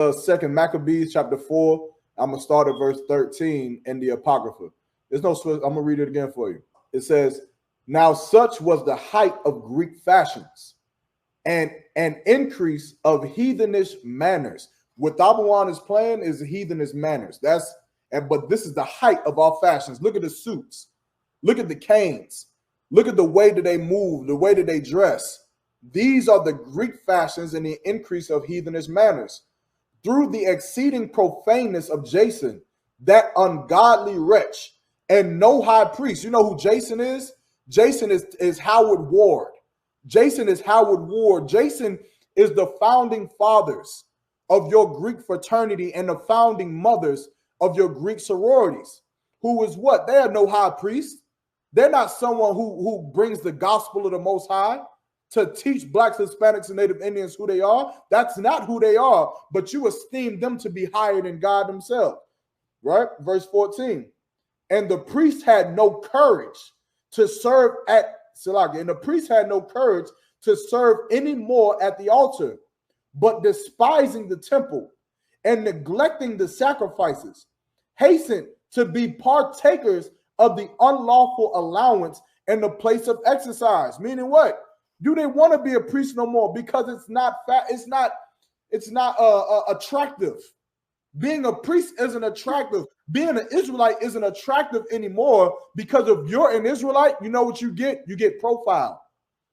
Second Maccabees chapter 4. I'm gonna start at verse 13 in the Apocrypha. There's no switch. I'm gonna read it again for you. It says, "Now such was the height of Greek fashions, and an increase of heathenish manners." What Tabawan is playing is heathenish manners. But this is the height of our fashions. Look at the suits. Look at the canes. Look at the way that they move, the way that they dress. These are the Greek fashions and the increase of heathenish manners. Through the exceeding profaneness of Jason, that ungodly wretch, and no high priest. You know who Jason is? Jason is Howard Ward. Jason is Howard Ward. Jason is the founding fathers of your Greek fraternity and the founding mothers of your Greek sororities. Who is what? They are no high priest. They're not someone who brings the gospel of the Most High to teach blacks, Hispanics, and Native Indians who they are. That's not who they are, but you esteem them to be higher than God himself, right? Verse 14, and the priest had no courage to serve at Salaki, and the priest had no courage to serve any more at the altar, but despising the temple and neglecting the sacrifices, hastened to be partakers of the unlawful allowance in the place of exercise. Meaning what? You didn't want to be a priest no more because it's not attractive. Being a priest isn't attractive. Being an Israelite isn't attractive anymore because if you're an Israelite, you know what you get? You get profiled.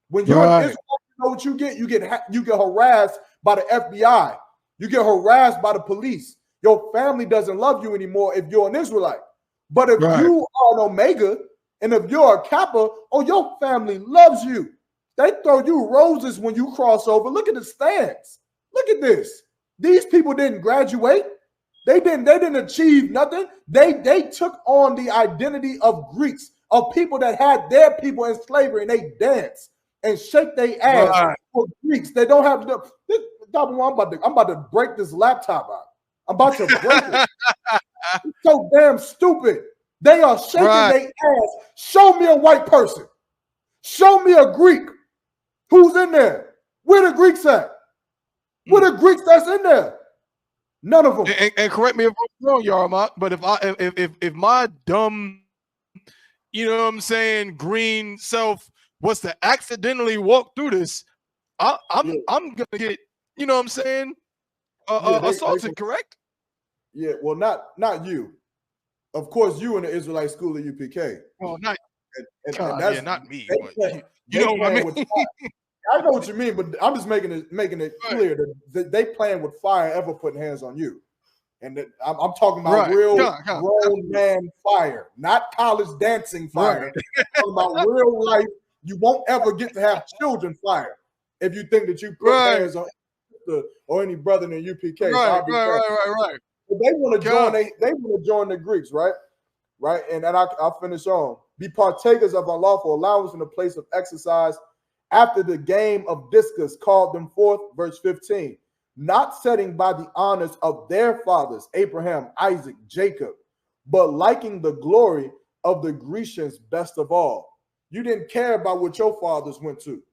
When you're an Israelite, you know what you get? You get harassed by the FBI. You get harassed by the police. Your family doesn't love you anymore if you're an Israelite. But if you are an Omega and if you're a Kappa, oh, your family loves you. They throw you roses when you cross over. Look at the stands. Look at this. These people didn't graduate. They didn't achieve nothing. They took on the identity of Greeks, of people that had their people in slavery, and they dance and shake their ass for Greeks. They don't have the. I'm about to break this laptop out. I'm about to break it. It's so damn stupid. They are shaking their ass. Show me a white person. Show me a Greek. Who's in there? Where the Greeks at? Where the Greeks that's in there? None of them. And correct me if I'm wrong, Yarma, but if my dumb, you know what I'm saying, green self was to accidentally walk through this, I'm gonna get, you know what I'm saying, assaulted, correct? Yeah, well, not you. Of course, you in the Israelite school at UPK. Well, not not me. You know what I mean? I know what you mean, but I'm just making it clear that they playing with fire, ever putting hands on you. And I'm talking about real grown man fire, not college dancing fire. I'm talking about real life. You won't ever get to have children fire if you think that you put hands on or any brother in UPK. Right. But they want to join. They want to join the Greeks, right? And I'll finish on. Be partakers of unlawful allowance in the place of exercise. After the game of discus called them forth, verse 15, not setting by the honors of their fathers, Abraham, Isaac, Jacob, but liking the glory of the Grecians best of all. You didn't care about what your fathers went through.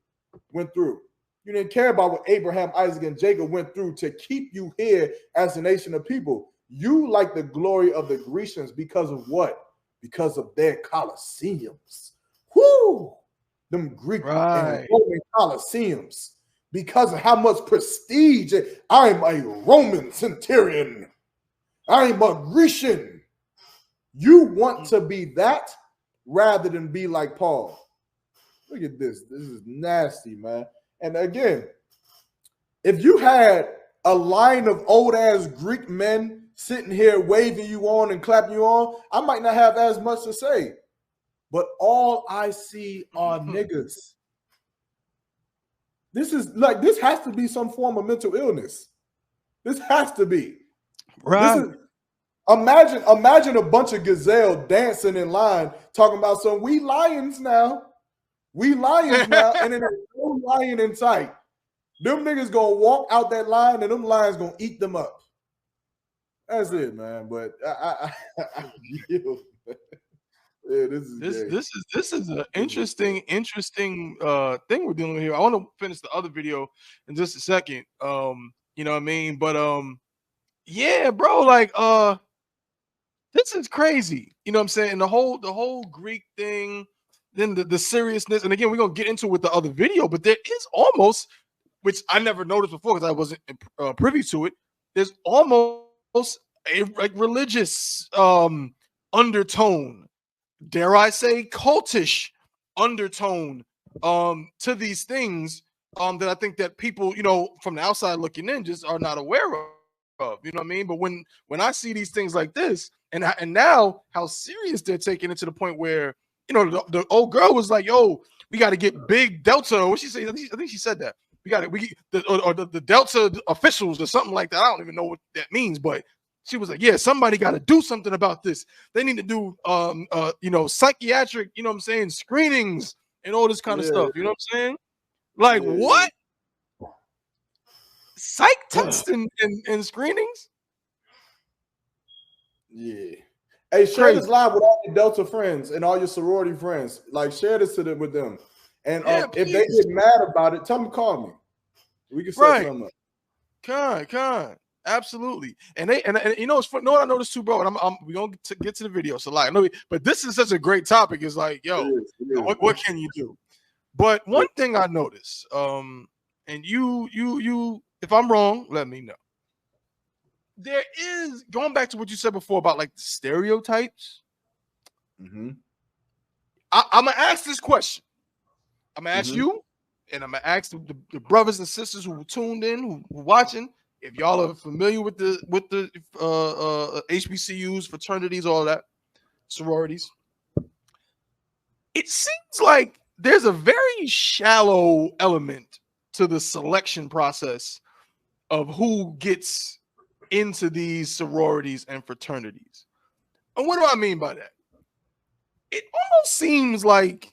You didn't care about what Abraham, Isaac, and Jacob went through to keep you here as a nation of people. You like the glory of the Grecians because of what? Because of their Colosseums. Whoo! Them Greek and Roman Colosseums. Because of how much prestige. I'm a Roman centurion. I'm a Grecian. You want to be that rather than be like Paul. Look at this. This is nasty, man. And again, if you had a line of old-ass Greek men sitting here waving you on and clapping you on, I might not have as much to say. But all I see are niggas. This has to be some form of mental illness. This has to be. Right. Imagine a bunch of gazelle dancing in line talking about some we lions now. We lions now, and then there's no lion in sight. Them niggas gonna walk out that line and them lions gonna eat them up. That's it, man. But I yeah, this is an interesting thing we're dealing with here. I want to finish the other video in just a second. You know what I mean? But yeah, bro, like this is crazy. You know what I'm saying? The whole Greek thing, then the seriousness, and again, we're gonna get into it with the other video, but there is almost, which I never noticed before because I wasn't privy to it. There's almost a like religious undertone, dare I say, cultish undertone to these things that I think that people, you know, from the outside looking in, just are not aware of. You know what I mean? But when I see these things like this, and now how serious they're taking it to the point where, you know, the old girl was like, "Yo, we got to get big Delta." What she say? I think she said that the Delta officials or something like that. I don't even know what that means, but she was like, "Yeah, somebody got to do something about this. They need to do, you know, psychiatric, you know what I'm saying, screenings and all this kind of stuff. You know what I'm saying? Like what? Psych tests and screenings? Yeah. Hey, share this live with all your Delta friends and all your sorority friends. Like, share this to them with them. And if they get mad about it, tell them to call me. We can set something up. Con. Absolutely. And you know, it's fun. Know what I noticed too, bro? And we gonna get to the video. So like, but this is such a great topic. It's like, yo, what can you do? But one thing I noticed, and you, if I'm wrong, let me know. There is, going back to what you said before about like the stereotypes. Mm-hmm. I'm gonna ask this question. I'm gonna ask you, and I'm gonna ask the brothers and sisters who tuned in, who watching. If y'all are familiar with the HBCUs, fraternities, all that, sororities, it seems like there's a very shallow element to the selection process of who gets into these sororities and fraternities. And what do I mean by that? It almost seems like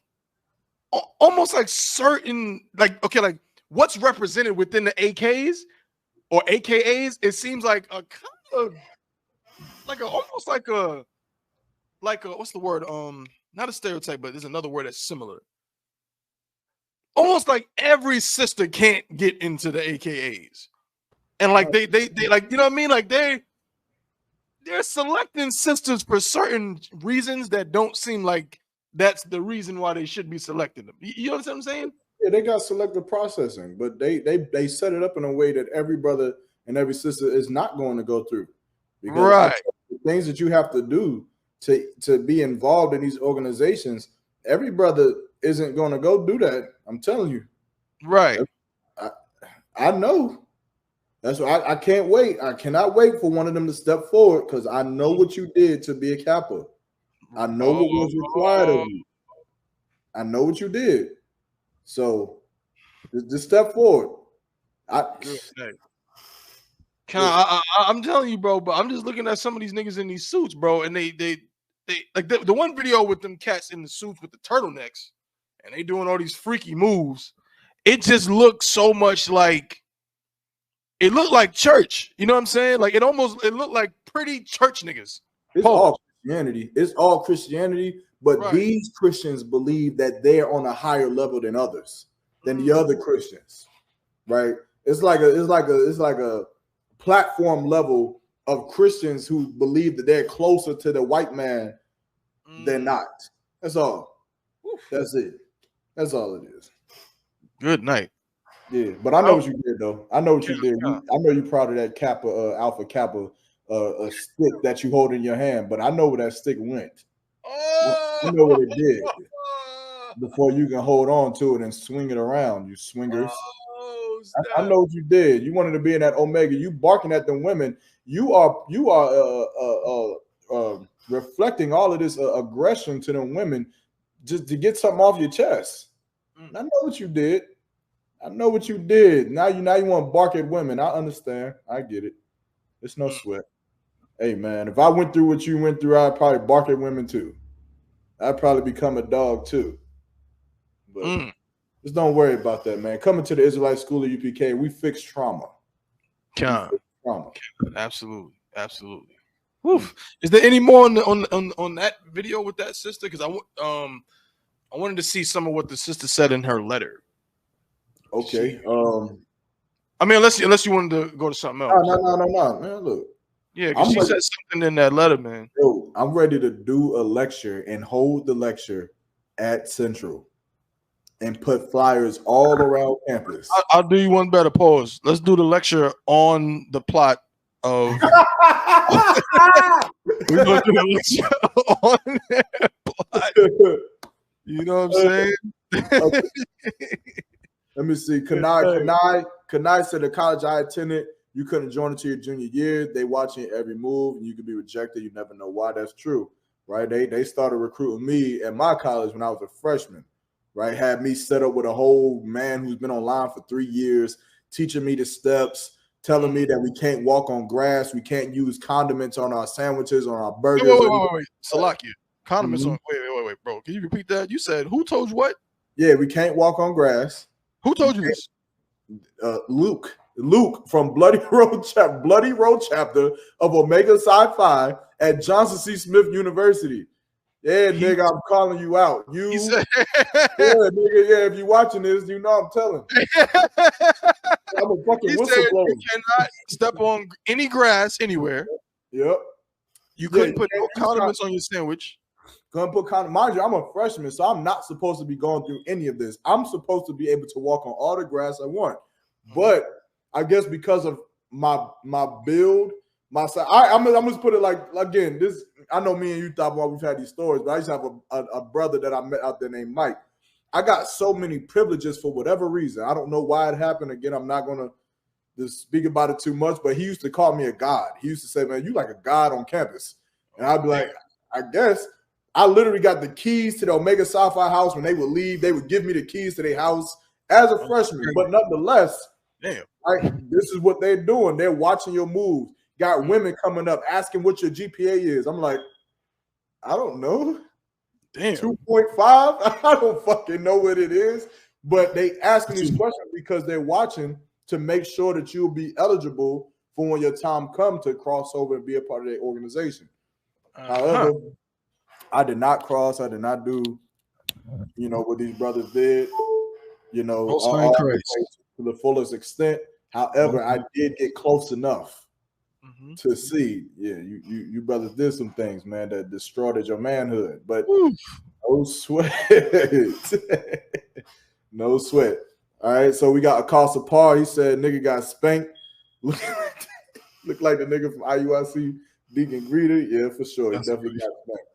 certain, like, okay, like what's represented within the AKs or AKAs, it seems like a kind of almost like a what's the word? Not a stereotype, but there's another word that's similar. Almost like every sister can't get into the AKAs. And like they like, you know what I mean? Like they're selecting sisters for certain reasons that don't seem like that's the reason why they should be selecting them. You understand what I'm saying? Yeah, they got selective processing, but they set it up in a way that every brother and every sister is not going to go through. Because the things that you have to do to be involved in these organizations, every brother isn't going to go do that. I'm telling you. Right. I know. That's why I can't wait. I cannot wait for one of them to step forward because I know what you did to be a Kappa. I know what was required of you. I know what you did. So just step forward. I'm telling you, bro, but I'm just looking at some of these niggas in these suits, bro, and they like the one video with them cats in the suits with the turtlenecks and they doing all these freaky moves. It just looks so much like, it looked like church. You know what I'm saying? Like it looked like pretty church niggas. It's all Christianity. It's all Christianity, but these Christians believe that they're on a higher level than others, than the other Christians. Right? It's like a platform level of Christians who believe that they're closer to the white man than not. That's all. That's it. That's all it is. Good night. Yeah, but I know what you did though. I know what you did. I know you're proud of that Kappa, Alpha Kappa stick that you hold in your hand, but I know where that stick went. I know what it did before you can hold on to it and swing it around, you swingers. I know what you did. You wanted to be in that Omega. You barking at them women. You are reflecting all of this aggression to them women just to get something off your chest. I know what you did. I know what you did. Now you want to bark at women. I understand. I get it. It's no sweat. Hey man, if I went through what you went through, I'd probably bark at women too. I'd probably become a dog too. But just don't worry about that, man. Coming to the Israelite School of UPK, we fix trauma. Absolutely. Is there any more on that video with that sister? Because I wanted to see some of what the sister said in her letter. Okay. I mean, unless you wanted to go to something else. No, man. Look, Yeah, because she said something in that letter, man. Yo, I'm ready to do a lecture and hold the lecture at Central and put flyers all around campus. I'll do you one better. Pause. Let's do the lecture on the plot of. We're gonna do the lecture on that plot. You know what I'm saying? Okay. Let me see. Kanai said the college I attended, you couldn't join until your junior year. They watching every move, and you could be rejected. You never know why. That's true, right? They started recruiting me at my college when I was a freshman, right? Had me set up with a whole man who's been online for 3 years, teaching me the steps, telling me that we can't walk on grass, we can't use condiments on our sandwiches, on our burgers. Wait. Salakia. Condiments on. Wait, bro. Can you repeat that? You said who told you what? Yeah, we can't walk on grass. Who told you this? Luke from Bloody Road chapter of Omega Psi Phi at Johnson C. Smith University. Yeah, nigga, I'm calling you out. You, said, nigga, yeah. If you're watching this, you know I'm telling. I'm a fucking whistleblower. You cannot step on any grass anywhere. Yep. You couldn't put no condiments on your sandwich. Gonna put condiments. Mind you, I'm a freshman, so I'm not supposed to be going through any of this. I'm supposed to be able to walk on all the grass I want. But I guess because of my build, my size, I'm gonna put it like again. This I know me and you thought about we've had these stories, but I used to have a brother that I met out there named Mike. I got so many privileges for whatever reason. I don't know why it happened. Again, I'm not gonna just speak about it too much, but he used to call me a god. He used to say, "Man, you like a god on campus," and I'd be like, "I guess." I literally got the keys to the Omega Psi Phi house. When they would leave, they would give me the keys to their house as a freshman. But nonetheless, right, this is what they're doing. They're watching your moves. Got women coming up asking what your GPA is. I'm like, I don't know. Damn. 2.5? I don't fucking know what it is. But they asking these questions because they're watching to make sure that you'll be eligible for when your time comes to cross over and be a part of their organization. However, I did not cross. I did not do, what these brothers did, to the fullest extent. However, I did get close enough to see, you brothers did some things, man, that destroyed your manhood. But no sweat. No sweat. All right, so we got Akasa Par. He said, nigga got spanked. Look like the nigga from IUIC, Deacon Greeter. Yeah, for sure. He definitely got spanked.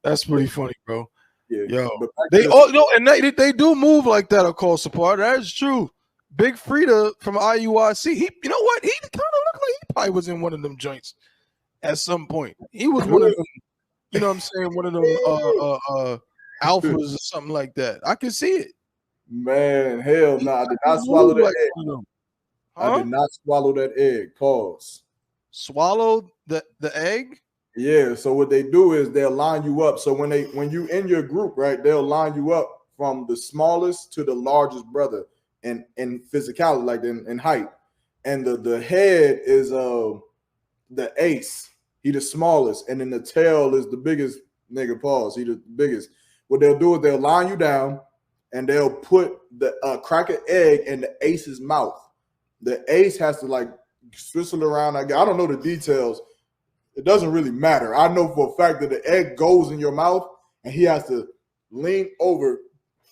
That's pretty funny, bro. Yeah, yo, they do move like that across the part. That is true. Big Frida from IUIC. He, you know what? He kind of looked like he probably was in one of them joints at some point. He was one of them. You know what I'm saying? One of them alphas or something like that. I can see it. Man, hell no! I did not swallow that egg. I did not swallow that egg. Pause. Swallow the egg. Yeah, so what they do is they'll line you up. So when you in your group, right, they'll line you up from the smallest to the largest brother in physicality, like in height. And the head is the ace. He the smallest, and then the tail is the biggest nigga. Pause. He the biggest. What they'll do is they'll line you down, and they'll put the crack an egg in the ace's mouth. The ace has to like swizzle around. I don't know the details. It doesn't really matter. I know for a fact that the egg goes in your mouth, and he has to lean over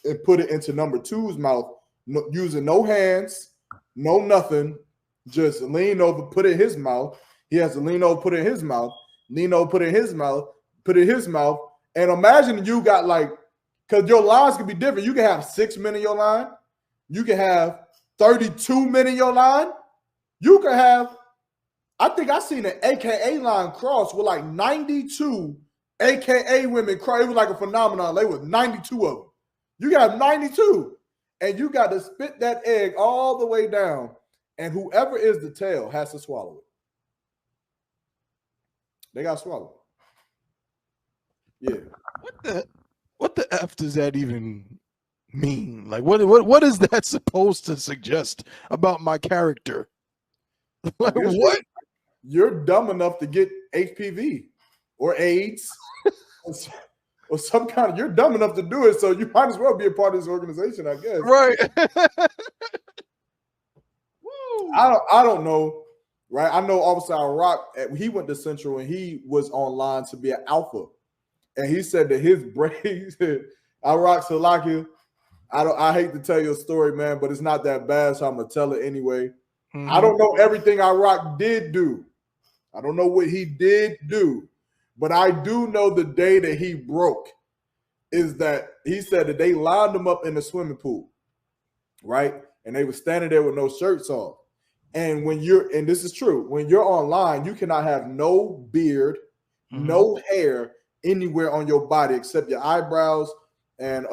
and put it into number two's mouth, using no hands, no nothing. Just lean over, put it in his mouth. He has to lean over, put it in his mouth, lean over, put it in his mouth, put it in his mouth. And imagine you got because your lines can be different. You can have 6 men in your line. You can have 32 men in your line. You can have, I think I seen an AKA line cross with 92 AKA women cross. It was like a phenomenon. They was 92 of them. You got 92, and you got to spit that egg all the way down, and whoever is the tail has to swallow it. They got to swallow it. Yeah. What the F does that even mean? Like, what is that supposed to suggest about my character? Like, what? You're dumb enough to get HPV or AIDS or some kind of, you're dumb enough to do it, so you might as well be a part of this organization, I guess. Right. I don't know. right? I know Officer Iraq, he went to Central and he was online to be an alpha. And he said that his brain, Iraq Salakia, I hate to tell you a story, man, but it's not that bad, so I'm gonna tell it anyway. I don't know everything Iraq did do. I don't know what he did do, but I do know the day that he broke is that he said that they lined him up in the swimming pool, right? And they were standing there with no shirts on. And when you're, and this is true, when you're online, you cannot have no beard, no hair anywhere on your body except your eyebrows and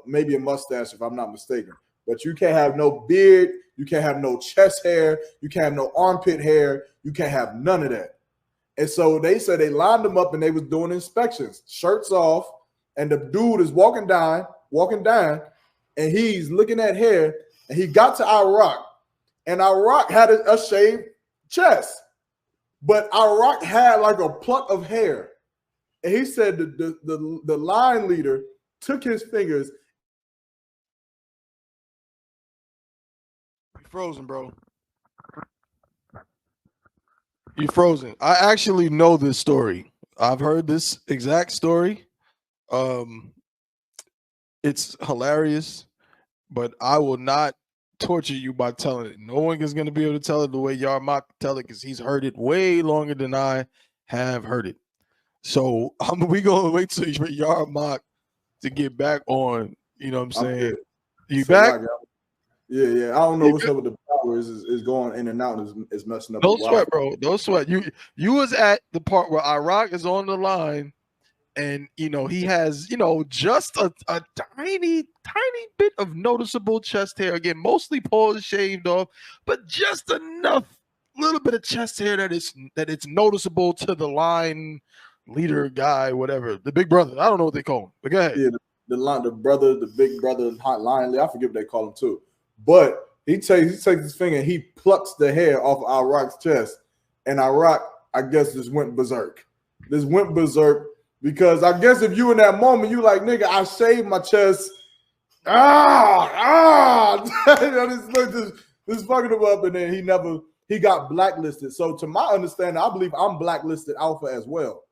maybe a mustache, if I'm not mistaken. But you can't have no beard, you can't have no chest hair, you can't have no armpit hair, you can't have none of that. And so they said they lined them up and they was doing inspections, shirts off, and the dude is walking down, and he's looking at hair, and he got to Iraq, and Iraq had a shaved chest, but Iraq had like a pluck of hair. And he said the line leader took his fingers. You frozen, bro. You frozen. I actually know this story. I've heard this exact story. It's hilarious, but I will not torture you by telling it. No one is going to be able to tell it the way YAHANNA tell it because he's heard it way longer than I have heard it. So we gonna wait till for YAHANNA to get back on. You know what I'm saying? You so back? Yeah. I don't know what's up with the power. Is going in and out. Is messing up. Don't sweat, bro. Don't sweat. You was at the part where Iraq is on the line, and he has just a tiny bit of noticeable chest hair. Again, mostly paws shaved off, but just enough, little bit of chest hair that it's noticeable to the line leader guy, whatever, the big brother. I don't know what they call him. But go ahead. Yeah, the big brother, hot line leader. I forget what they call him too. But he takes his finger and he plucks the hair off of Iraq's chest, and Iraq, I guess, just went berserk. Because I guess if you in that moment, you like, nigga, I shaved my chest. This fucking him up, and then he got blacklisted. So to my understanding, I believe I'm blacklisted alpha as well.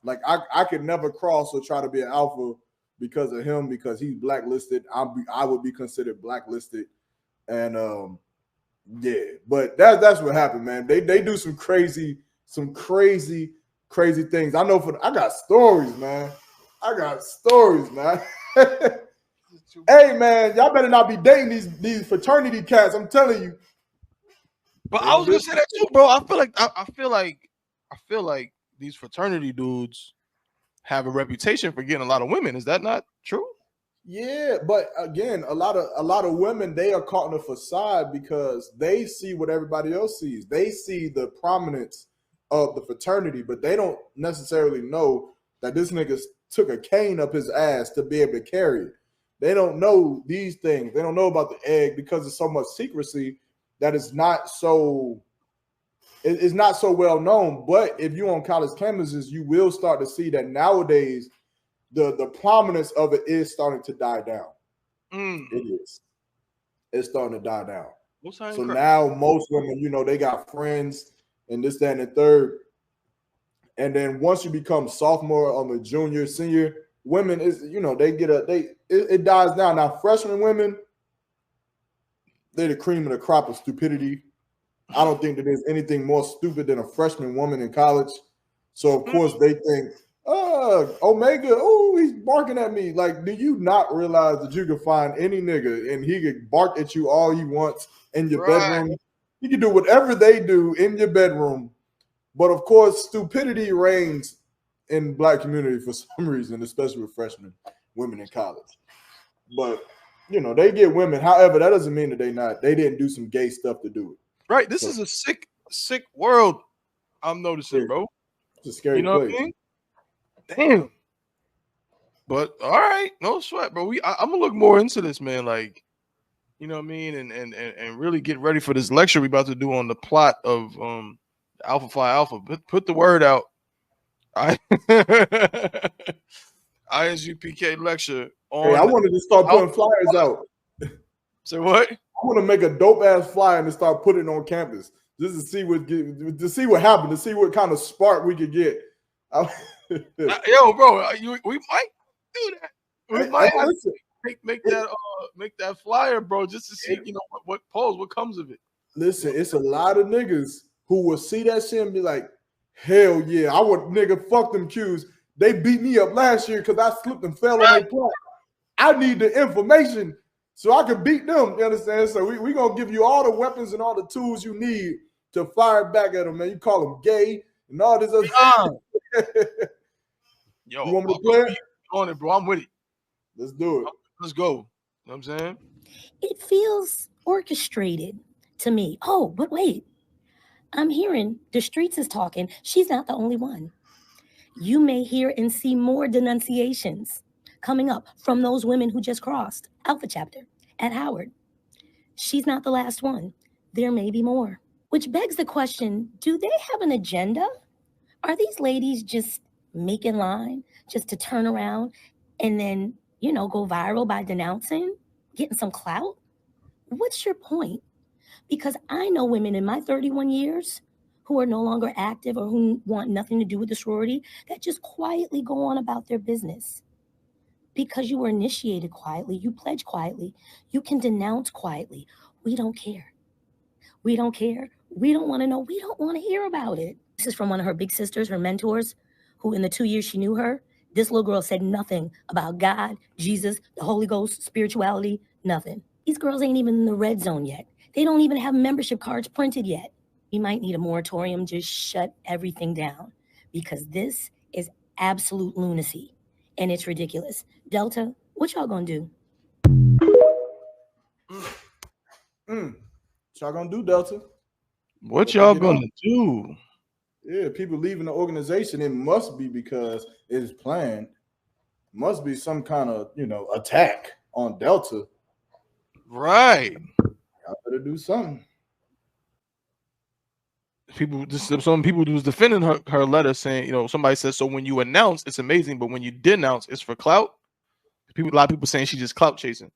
Like I could never cross or try to be an alpha because of him, because he's blacklisted. I would be considered blacklisted. And yeah, but that's what happened, man. They do some crazy things. I know I got stories, man. Hey, man, y'all better not be dating these fraternity cats. I'm telling you. But I was gonna say that too, bro. I feel like these fraternity dudes have a reputation for getting a lot of women. Is that not true? Yeah, but again, a lot of women, they are caught in a facade because they see what everybody else sees. They see the prominence of the fraternity, but they don't necessarily know that this nigga took a cane up his ass to be able to carry it. They don't know these things. They don't know about the egg because of so much secrecy that it's not so well known. But if you're on college campuses, you will start to see that nowadays the prominence of it is starting to die down. It is. It's starting to die down. So now most women, they got friends and this, that, and the third. And then once you become sophomore or junior, senior, women is, it dies down. Now freshman women, they're the cream of the crop of stupidity. I don't think that there's anything more stupid than a freshman woman in college. So of course they think, Omega, oh, he's barking at me. Like, do you not realize that you can find any nigga and he can bark at you all he wants in your bedroom? You can do whatever they do in your bedroom. But of course, stupidity reigns in black community for some reason, especially with freshman women in college. But they get women. However, that doesn't mean that they didn't do some gay stuff to do it. Right. This is a sick world. I'm noticing, bro. It's a scary place. What I mean? Damn. But all right, no sweat, bro. I'm gonna look more into this, man. Like, you know what I mean, and really get ready for this lecture we about to do on the plot of Alpha Phi Alpha. Put the word out. ISUPK lecture on. Hey, I wanted to start putting flyers out. Say what? I want to make a dope ass flyer and start putting it on campus. just to see what happened, to see what kind of spark we could get. Yo, bro, we might do that. We might have listen, to make that flyer, bro, just to see, what comes of it. Listen, it's a lot of niggas who will see that shit and be like, hell yeah, I would, nigga, fuck them Qs. They beat me up last year because I slipped and fell on their plot. I need the information so I can beat them. You understand? So we going to give you all the weapons and all the tools you need to fire back at them, man. You call them gay and all this other Yo, you want me to play it? On it, bro. I'm with it. Let's do it. Let's go. You know what I'm saying? It feels orchestrated to me. Oh, but wait. I'm hearing the streets is talking. She's not the only one. You may hear and see more denunciations coming up from those women who just crossed Alpha Chapter at Howard. She's not the last one. There may be more. Which begs the question, do they have an agenda? Are these ladies just making line just to turn around and then, go viral by denouncing, getting some clout? What's your point? Because I know women in my 31 years who are no longer active or who want nothing to do with the sorority that just quietly go on about their business. Because you were initiated quietly, you pledge quietly, you can denounce quietly. We don't care. We don't care. We don't want to know. We don't want to hear about it. This is from one of her big sisters, her mentors, who in the 2 years she knew her, this little girl said nothing about God, Jesus, the Holy Ghost, spirituality, nothing. These girls ain't even in the red zone yet. They don't even have membership cards printed yet. We might need a moratorium, just shut everything down, because this is absolute lunacy and it's ridiculous. Delta, what y'all gonna do? What y'all gonna do, Delta? What y'all gonna do? Yeah, people leaving the organization, it must be because it's planned. Must be some kind of, attack on Delta. Right. Y'all better do something. Some people was defending her letter, saying, somebody says, so when you announce, it's amazing, but when you denounce, it's for clout. A lot of people saying she's just clout chasing.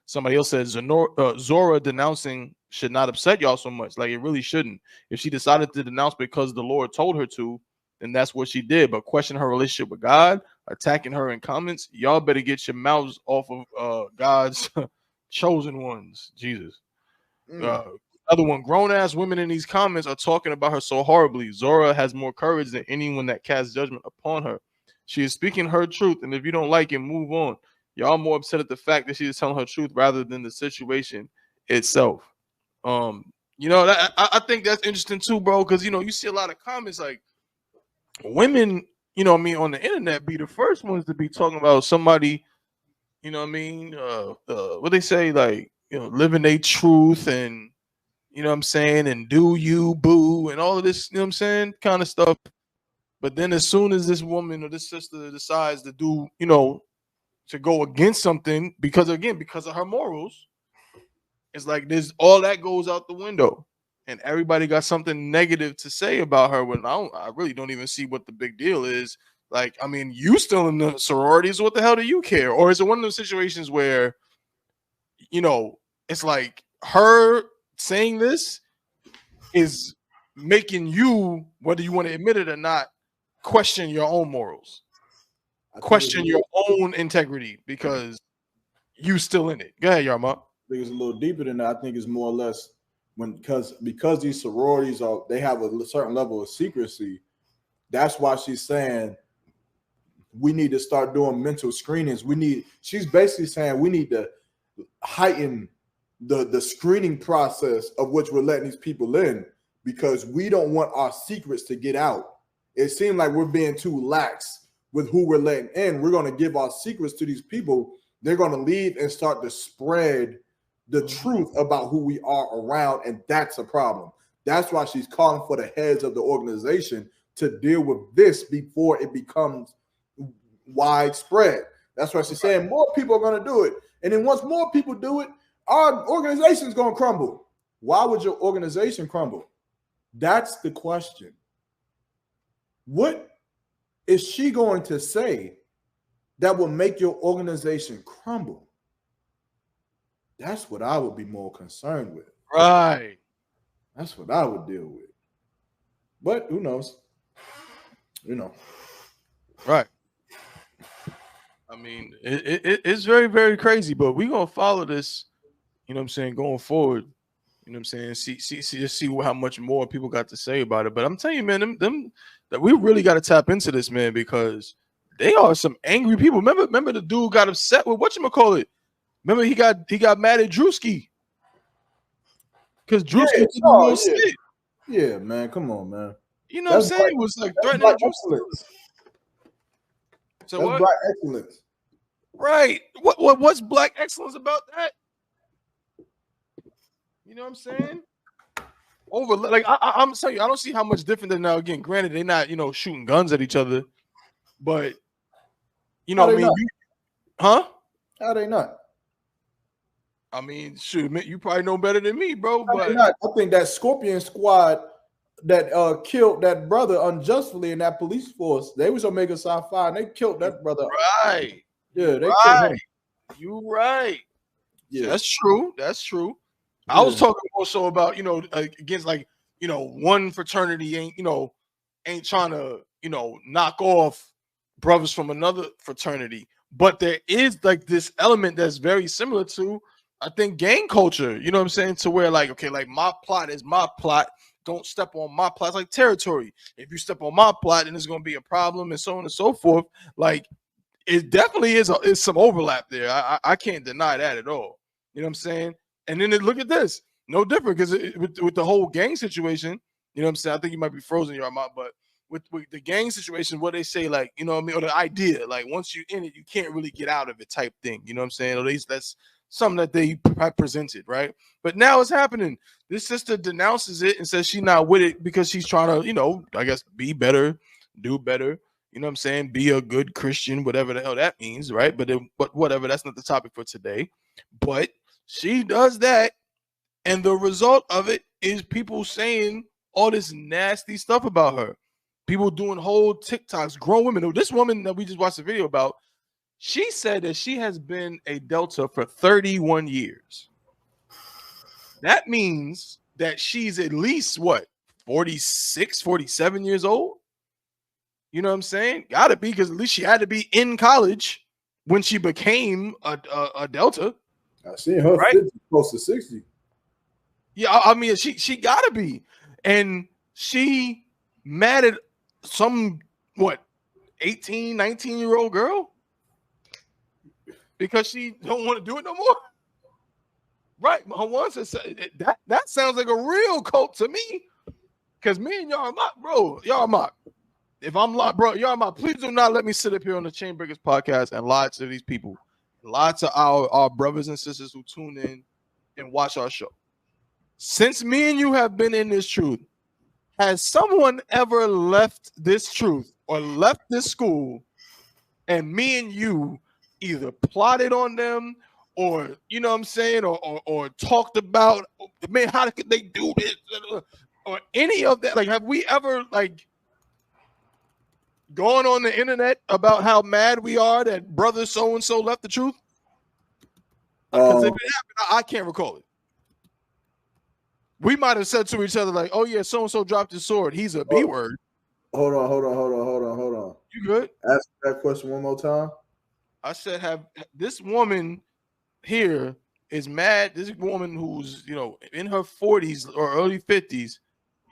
Somebody else says Zora denouncing should not upset y'all so much. Like, it really shouldn't. If she decided to denounce because the Lord told her to, then that's what she did. But question her relationship with God, attacking her in comments, y'all better get your mouths off of God's chosen ones. Jesus. Other one, grown ass women in these comments are talking about her so horribly. Zora has more courage than anyone that casts judgment upon her. She is speaking her truth, and if you don't like it, move on. Y'all more upset at the fact that she is telling her truth rather than the situation itself. I think that's interesting too, bro, because you see a lot of comments like women, on the internet be the first ones to be talking about somebody, what they say, like, living their truth and and do you boo and all of this, kind of stuff. But then as soon as this woman or this sister decides to do, to go against something because of her morals, it's like this, all that goes out the window, and everybody got something negative to say about her. When I really don't even see what the big deal is. Like, you still in the sororities? What the hell do you care? Or is it one of those situations where, it's like her saying this is making you, whether you want to admit it or not, question your own morals, question your own integrity because you still in it. Go ahead, Yarma. I think it's a little deeper than that. I think it's more or less because these sororities they have a certain level of secrecy. That's why she's saying we need to start doing mental screenings. She's basically saying we need to heighten the screening process of which we're letting these people in, because we don't want our secrets to get out. It seems like we're being too lax with who we're letting in. We're going to give our secrets to these people. They're going to leave and start to spread the truth about who we are around, and that's a problem. That's why she's calling for the heads of the organization to deal with this before it becomes widespread. That's why she's saying more people are going to do it. And then once more people do it, our organization's going to crumble. Why would your organization crumble? That's the question. What is she going to say that will make your organization crumble? That's what I would be more concerned with. Right. That's what I would deal with. But who knows? You know. Right. I mean, it's very, very crazy, but we're going to follow this, you know what I'm saying, going forward. You know what I'm saying? See how much more people got to say about it. But I'm telling you, man, them that we really got to tap into this, man, because they are some angry people. Remember the dude got upset with whatchamacallit? Remember he got mad at Drewski. Because Drewski did a little shit. Yeah, man. Come on, man. You know what I'm saying? It was like threatening Drewski. So that's what? Black excellence. Right. What's black excellence about that? You know what I'm saying? Over like I'm telling you, I don't see how much different than now. Again, granted, they're not, you know, shooting guns at each other, but you know what I mean? Huh? How they not? I mean, shoot, you probably know better than me, bro. But I think that Scorpion Squad that killed that brother unjustly in that police force, they was Omega Psi Phi, and they killed that brother. Right. Yeah, they killed him. You right. Yeah, that's true. That's true. Yeah. I was talking also about, you know, against like, you know, one fraternity ain't trying to, you know, knock off brothers from another fraternity, but there is like this element that's very similar to, I think, gang culture. You know what I'm saying? To where like, okay, like my plot is my plot. Don't step on my plot. It's like territory. If you step on my plot, then there's going to be a problem, and so on and so forth. Like, it definitely is some overlap there. I can't deny that at all. You know what I'm saying? And then look at this. No different, because with the whole gang situation, you know what I'm saying? I think you might be frozen your mouth, but with the gang situation, what they say, like, you know what I mean? Or the idea, like, once you're in it, you can't really get out of it type thing. You know what I'm saying? Or at least that's something that they presented, right? But now it's happening. This sister denounces it and says she's not with it because she's trying to, you know, I guess be better, do better. You know what I'm saying? Be a good Christian, whatever the hell that means, right? But whatever, that's not the topic for today. But she does that, and the result of it is people saying all this nasty stuff about her. People doing whole TikToks, grown women. This woman that we just watched a video about, she said that she has been a Delta for 31 years. That means that she's at least, what, 46, 47 years old? You know what I'm saying? Gotta be, because at least she had to be in college when she became a Delta. I seen her, right? 50, close to 60. Yeah, I mean, she gotta be. And she mad at some, what, 18, 19-year-old girl? Because she don't want to do it no more? Right. Hawan says that sounds like a real cult to me. Because me and YAHANNA, bro, YAHANNA, if I'm locked, bro, YAHANNA, please do not let me sit up here on the Chainbreakers podcast and lie to these people. Lie to our brothers and sisters who tune in and watch our show. Since me and you have been in this truth, has someone ever left this truth or left this school and me and you either plotted on them or, you know what I'm saying, or talked about, man, how could they do this, or any of that? Like, have we ever, like, gone on the internet about how mad we are that brother so-and-so left the truth? Because if it happened, I can't recall it. We might have said to each other, like, oh, yeah, so-and-so dropped his sword. He's a B word. Hold on. You good? Ask that question one more time. I said, have this woman here is mad. This woman who's, you know, in her 40s or early 50s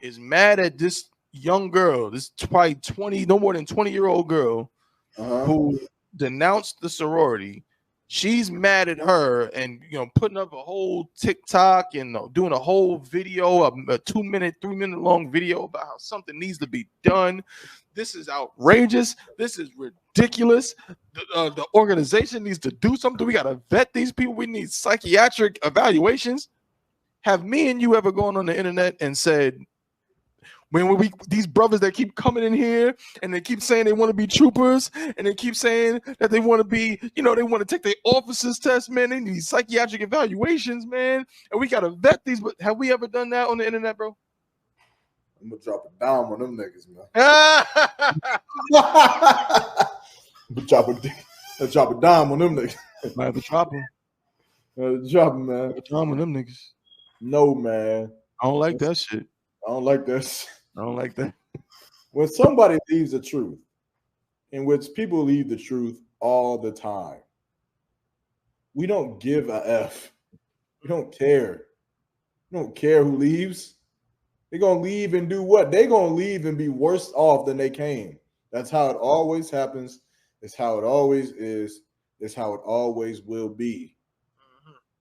is mad at this young girl, this probably 20, no more than 20-year-old girl who denounced the sorority. She's mad at her and, you know, putting up a whole TikTok and doing a whole video, a 2-minute, 3-minute long video about how something needs to be done. This is outrageous. This is ridiculous. The organization needs to do something. We got to vet these people. We need psychiatric evaluations. Have me and you ever gone on the internet and said, when these brothers that keep coming in here and they keep saying they want to be troopers and they keep saying that they want to be, you know, they want to take their officers test, man, they need psychiatric evaluations, man, and we got to vet these. But have we ever done that on the internet, bro? I'm gonna drop a dime on them niggas, man. drop a dime on them niggas. Might have to drop them. Drop them, man. Drop on them niggas. No, man. I don't like that shit. I don't like this. I don't like that. When somebody leaves the truth, in which people leave the truth all the time, we don't give a F. We don't care. We don't care who leaves. They're going to leave and do what? They're going to leave and be worse off than they came. That's how it always happens. It's how it always is. It's how it always will be.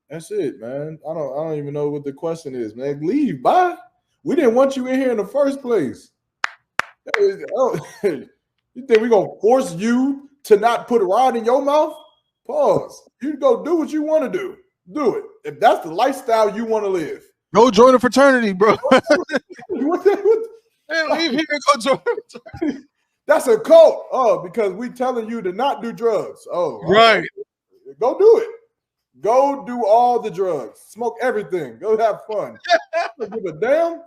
That's it, man. I don't even know what the question is, man. Leave, bye. We didn't want you in here in the first place. You think we're going to force you to not put a rod in your mouth? Pause. You go do what you want to do. Do it. If that's the lifestyle you want to live. Go join a fraternity, bro. Leave here and go join a fraternity. That's a cult. Oh, because we telling you to not do drugs. Oh, right. Go do it. Go do all the drugs. Smoke everything. Go have fun. Don't give a damn.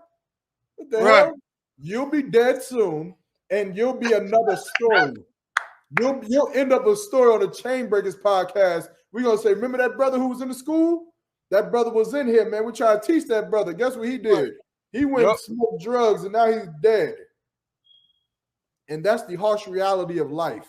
What the hell? You'll be dead soon, and you'll be another story. You'll end up a story on the Chain Breakers podcast. We're gonna say, remember that brother who was in the school? That brother was in here, man. We tried to teach that brother. Guess what he did? He went and smoked drugs, and now he's dead. And that's the harsh reality of life.